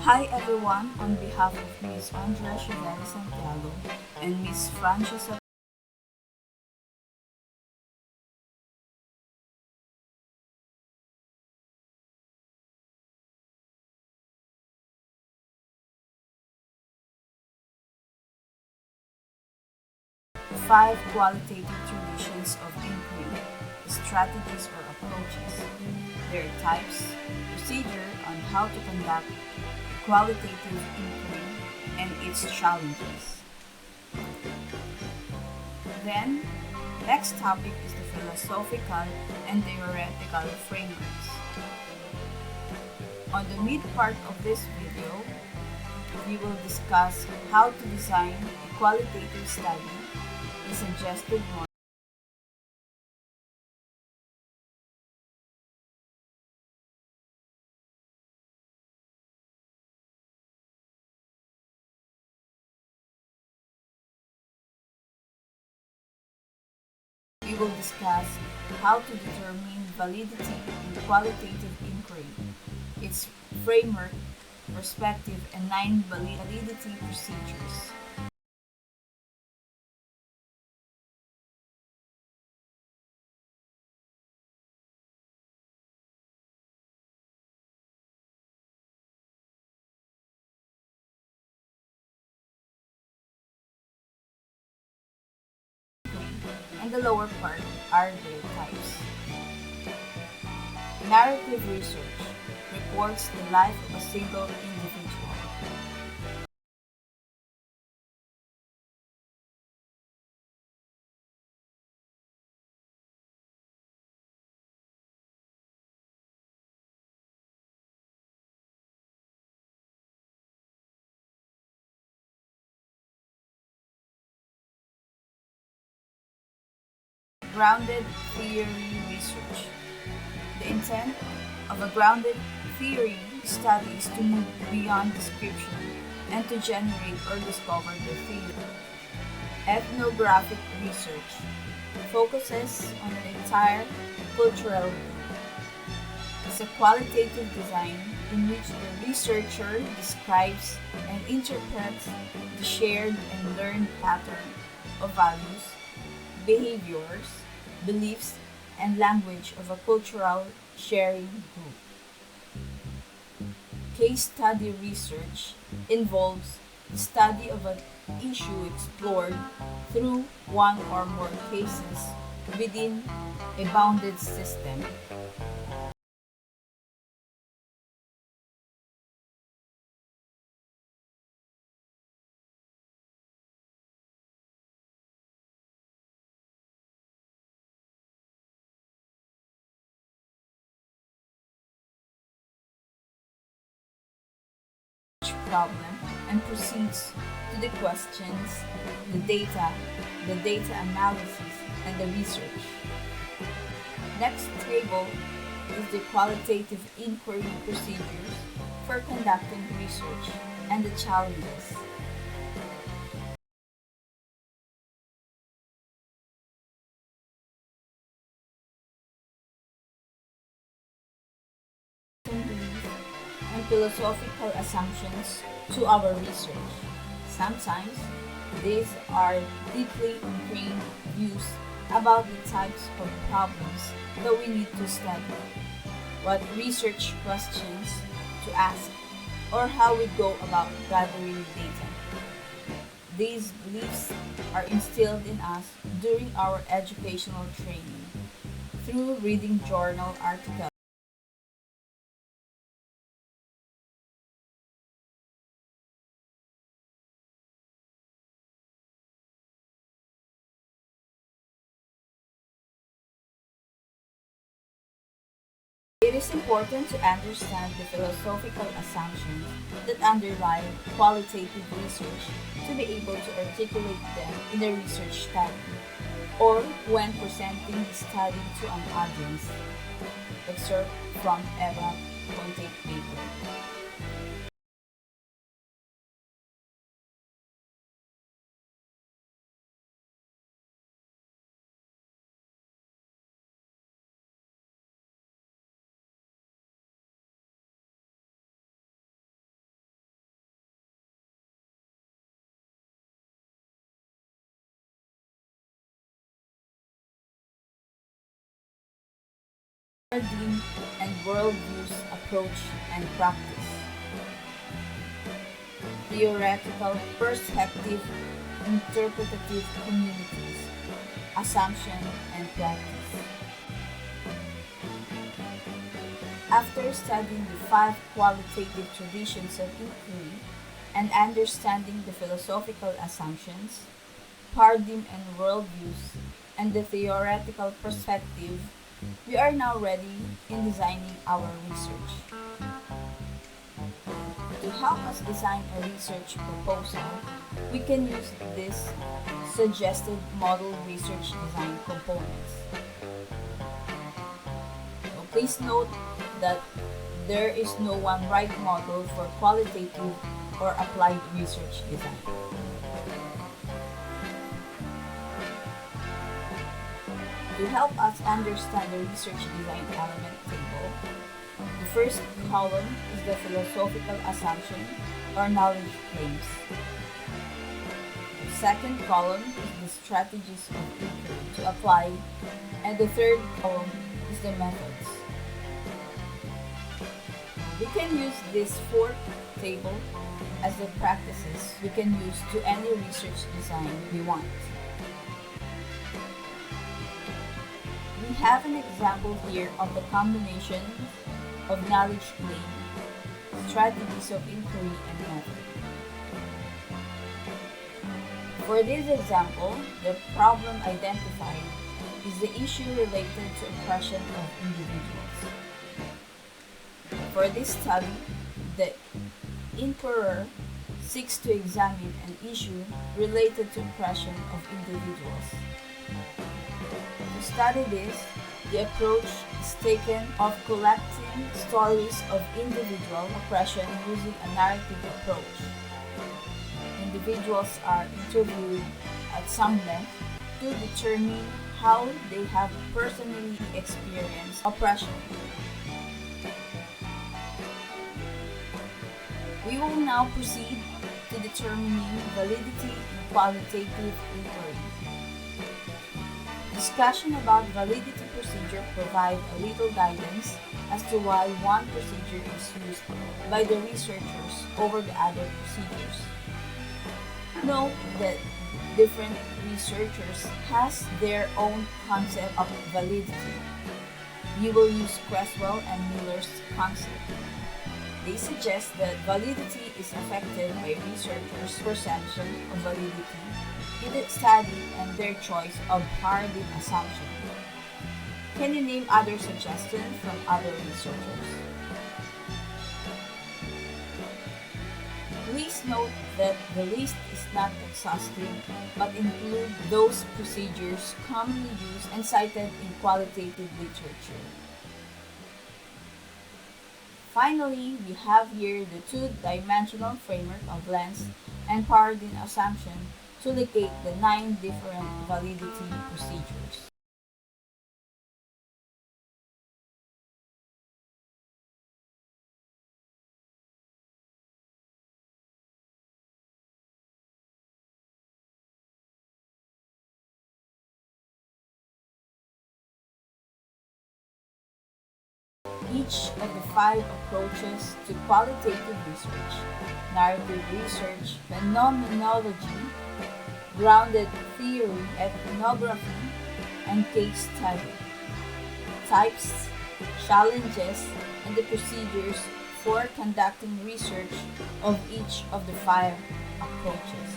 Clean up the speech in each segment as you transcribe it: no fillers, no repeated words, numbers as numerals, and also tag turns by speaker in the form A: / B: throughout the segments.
A: Hi everyone, on behalf of Ms. Andrea Chevelle Santiago and Ms. Francesca, 5 qualitative traditions of inquiry, strategies or approaches, their types, procedure on how to conduct qualitative inquiry, and its challenges. Then, next topic is the philosophical and theoretical frameworks. On the mid part of this video, we will discuss how to design a qualitative study, the suggested one. We will discuss how to determine validity in qualitative inquiry, its framework, perspective, and 9 validity procedures. And the lower part are their types. Narrative research reports the life of a single individual. Grounded theory research. The intent of a grounded theory study is to move beyond description and to generate or discover the theory. Ethnographic research focuses on an entire cultural group. It's a qualitative design in which the researcher describes and interprets the shared and learned pattern of values, behaviors, beliefs, and language of a cultural sharing group. Case study research involves the study of an issue explored through one or more cases within a bounded system. Problem and proceeds to the questions, the data analysis, and the research. Next table is the qualitative inquiry procedures for conducting research and the challenges. Belief and philosophical assumptions to our research. Sometimes these are deeply ingrained views about the types of problems that we need to study, what research questions to ask, or how we go about gathering data. These beliefs are instilled in us during our educational training through reading journal articles. It is important to understand the philosophical assumptions that underlie qualitative research to be able to articulate them in a research study or when presenting the study to an audience. Excerpt from Eva Conte paper. paradigm and worldviews, approach and practice. Theoretical, perspective, interpretative communities, assumption and practice. After studying the five qualitative traditions of inquiry and understanding the philosophical assumptions, paradigm and worldviews, and the theoretical perspective, we are now ready in designing our research. To help us design a research proposal, we can use these suggested model research design components. So please note that there is no one right model for qualitative or applied research design. To help us understand the research design element table, the first column is the philosophical assumption or knowledge claims. The second column is the strategies of inquiry to apply, and the third column is the methods. We can use this fourth table as the practices we can use to any research design we want. We have an example here of the combination of knowledge claim, strategies of inquiry, and method. For this example, the problem identified is the issue related to oppression of individuals. For this study, the inquirer seeks to examine an issue related to oppression of individuals. To study this, the approach is taken of collecting stories of individual oppression using a narrative approach. Individuals are interviewed at some length to determine how they have personally experienced oppression. We will now proceed to determining validity in qualitative inquiry. Discussion about validity procedure provide a little guidance as to why one procedure is used by the researchers over the other procedures. Note that different researchers has their own concept of validity. We will use Creswell and Miller's concept. They suggest that validity is affected by researchers' perception of validity in the study and their choice of paradigm assumption. Can you name other suggestions from other researchers? Please note that the list is not exhaustive but include those procedures commonly used and cited in qualitative literature. Finally, we have here the two-dimensional framework of lens and paradigm assumption to locate the 9 different validity procedures. Each of the 5 approaches to qualitative research, narrative research, phenomenology, grounded theory, ethnography, and case study, types, challenges, and the procedures for conducting research of each of the 5 approaches.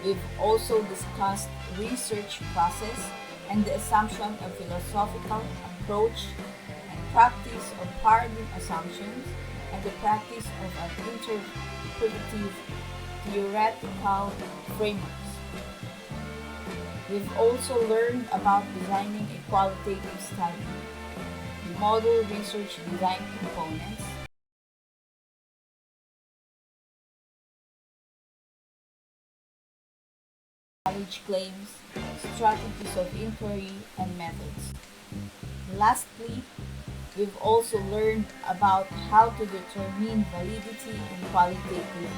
A: We've also discussed research process and the assumption of philosophical approach and practice of paradigm assumptions and the practice of an interpretative theoretical frameworks. We've also learned about designing a qualitative study, the model research design components, knowledge claims, strategies of inquiry, and methods. Lastly, we've also learned about how to determine validity in qualitative